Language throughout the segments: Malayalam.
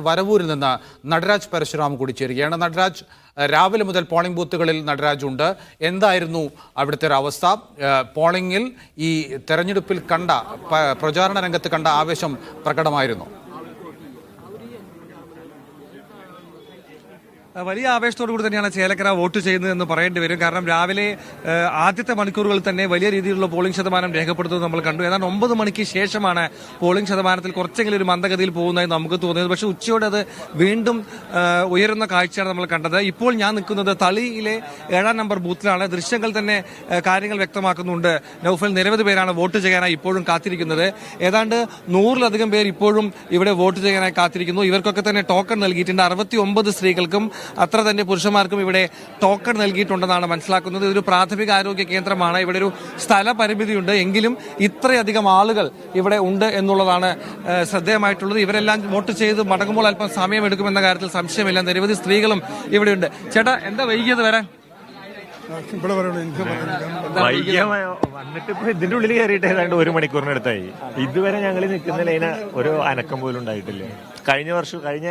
വരവൂരിൽ നിന്ന് നടരാജ് പരശുറാം കൂടി ചേരുകയാണ്. നടരാജ്, രാവിലെ മുതൽ പോളിംഗ് ബൂത്തുകളിൽ നടരാജ് ഉണ്ട്. എന്തായിരുന്നു അവിടുത്തെ ഒരു അവസ്ഥ? പോളിംഗിൽ ഈ തെരഞ്ഞെടുപ്പിൽ കണ്ട പ്രചാരണ രംഗത്ത് കണ്ട ആവേശം പ്രകടമായിരുന്നു. വലിയ ആവേശത്തോടു കൂടി തന്നെയാണ് ചേലക്കര വോട്ട് ചെയ്യുന്നതെന്ന് പറയേണ്ടി വരും. കാരണം രാവിലെ ആദ്യത്തെ മണിക്കൂറുകളിൽ തന്നെ വലിയ രീതിയിലുള്ള പോളിംഗ് ശതമാനം രേഖപ്പെടുത്തുന്നത് നമ്മൾ കണ്ടു. ഏതാണ്ട് 9 മണിക്ക് ശേഷമാണ് പോളിംഗ് ശതമാനത്തിൽ കുറച്ചെങ്കിലും ഒരു മന്ദഗതിയിൽ പോകുന്നതായി നമുക്ക് തോന്നിയത്. പക്ഷേ ഉച്ചയോടെ അത് വീണ്ടും ഉയരുന്ന കാഴ്ചയാണ് നമ്മൾ കണ്ടത്. ഇപ്പോൾ ഞാൻ നിൽക്കുന്നത് തളിയിലെ 7-ാം നമ്പർ ബൂത്തിലാണ്. ദൃശ്യങ്ങൾ തന്നെ കാര്യങ്ങൾ വ്യക്തമാക്കുന്നുണ്ട്. നൗഫൽ, നിരവധി പേരാണ് വോട്ട് ചെയ്യാനായി ഇപ്പോഴും കാത്തിരിക്കുന്നത്. ഏതാണ്ട് 100-ലധികം പേർ ഇപ്പോഴും ഇവിടെ വോട്ട് ചെയ്യാനായി കാത്തിരിക്കുന്നു. ഇവർക്കൊക്കെ തന്നെ ടോക്കൺ നൽകിയിട്ടുണ്ട്. 69 സ്ത്രീകൾക്കും അത്ര തന്നെ പുരുഷന്മാർക്കും ഇവിടെ ടോക്കൺ നൽകിയിട്ടുണ്ടെന്നാണ് മനസ്സിലാക്കുന്നത്. ഇതൊരു പ്രാഥമിക ആരോഗ്യ കേന്ദ്രമാണ്. ഇവിടെ ഒരു സ്ഥല പരിമിതിയുണ്ട്. എങ്കിലും ഇത്രയധികം ആളുകൾ ഇവിടെ ഉണ്ട് എന്നുള്ളതാണ് ശ്രദ്ധേയമായിട്ടുള്ളത്. ഇവരെല്ലാം വോട്ട് ചെയ്ത് മടങ്ങുമ്പോൾ അല്പം സമയമെടുക്കുമെന്ന കാര്യത്തിൽ സംശയമില്ല. നിരവധി സ്ത്രീകളും ഇവിടെയുണ്ട്. ചേട്ടാ, എന്താ വൈകിയത് വരാൻ? വന്നിട്ട് ഇപ്പൊ ഇതിന്റെ ഉള്ളിൽ കയറിയിട്ട് ഏതാണ്ട് 1 മണിക്കൂറിനടുത്തായി. ഇതുവരെ ഞങ്ങൾ നിൽക്കുന്ന ലൈന് ഒരു അനക്കം പോലും ഉണ്ടായിട്ടില്ല. കഴിഞ്ഞ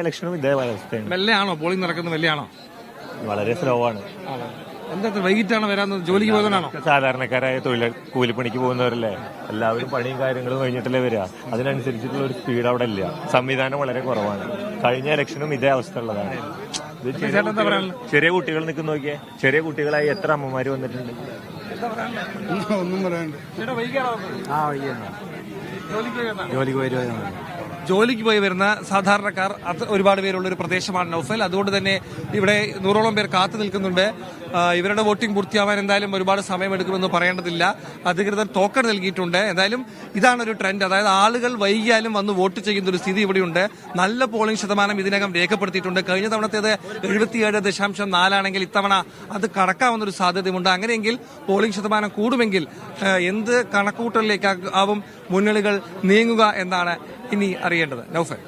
ഇലക്ഷനും ഇതേ അവസ്ഥയാണ്. മെല്ലെയാണോ പോളിംഗ് നടക്കുന്നത്? മെല്ലെയാണോ? വളരെ സ്ലോ ആണ്. എന്താ വൈകിട്ടാണ് വരാൻ? ജോലിക്ക് പോകുന്നതാണോ? സാധാരണക്കാരായ കൂലിപ്പണിക്ക് പോകുന്നവരല്ലേ, എല്ലാവരും പണിയും കാര്യങ്ങളും കഴിഞ്ഞിട്ടല്ലേ വരിക. അതിനനുസരിച്ചിട്ടുള്ള ഒരു സ്പീഡ് അവിടെ ഇല്ല. സംവിധാനം വളരെ കുറവാണ്. കഴിഞ്ഞ ഇലക്ഷനും ഇതേ അവസ്ഥ ഉള്ളതാണ്. ചെറിയ കുട്ടികൾ നിൽക്കുന്ന നോക്കിയേ. ചെറിയ കുട്ടികളായി എത്ര അമ്മമാര് വന്നിട്ടുണ്ട്. ഒന്നും പറയാനുണ്ട്. ജോലിക്ക് പോയി വരുന്ന സാധാരണക്കാർ ഒരുപാട് പേരുള്ള ഒരു പ്രദേശമാണ് നൗഫൽ. അതുകൊണ്ട് തന്നെ ഇവിടെ 100ഓളം പേർ കാത്തു നിൽക്കുന്നുണ്ട്. ഇവരുടെ വോട്ടിംഗ് പൂർത്തിയാവാൻ എന്തായാലും ഒരുപാട് സമയമെടുക്കുമെന്ന് പറയേണ്ടതില്ല. അധികൃതർ ടോക്കൺ നൽകിയിട്ടുണ്ട്. എന്തായാലും ഇതാണ് ഒരു ട്രെൻഡ്. അതായത് ആളുകൾ വൈകിയാലും വന്ന് വോട്ട് ചെയ്യുന്ന ഒരു സ്ഥിതി ഇവിടെയുണ്ട്. നല്ല പോളിംഗ് ശതമാനം ഇതിനകം രേഖപ്പെടുത്തിയിട്ടുണ്ട്. കഴിഞ്ഞ തവണത്തേത് 77.4 ആണെങ്കിൽ ഇത്തവണ അത് കടക്കാവുന്നൊരു സാധ്യതയുണ്ട്. അങ്ങനെയെങ്കിൽ പോളിംഗ് ശതമാനം കൂടുമെങ്കിൽ എന്ത് കണക്കുകൂട്ടലിലേക്കാവും മുന്നണികൾ നീങ്ങുക എന്നാണ് ഇനി അറിയേണ്ടത്. നൗഫൽ.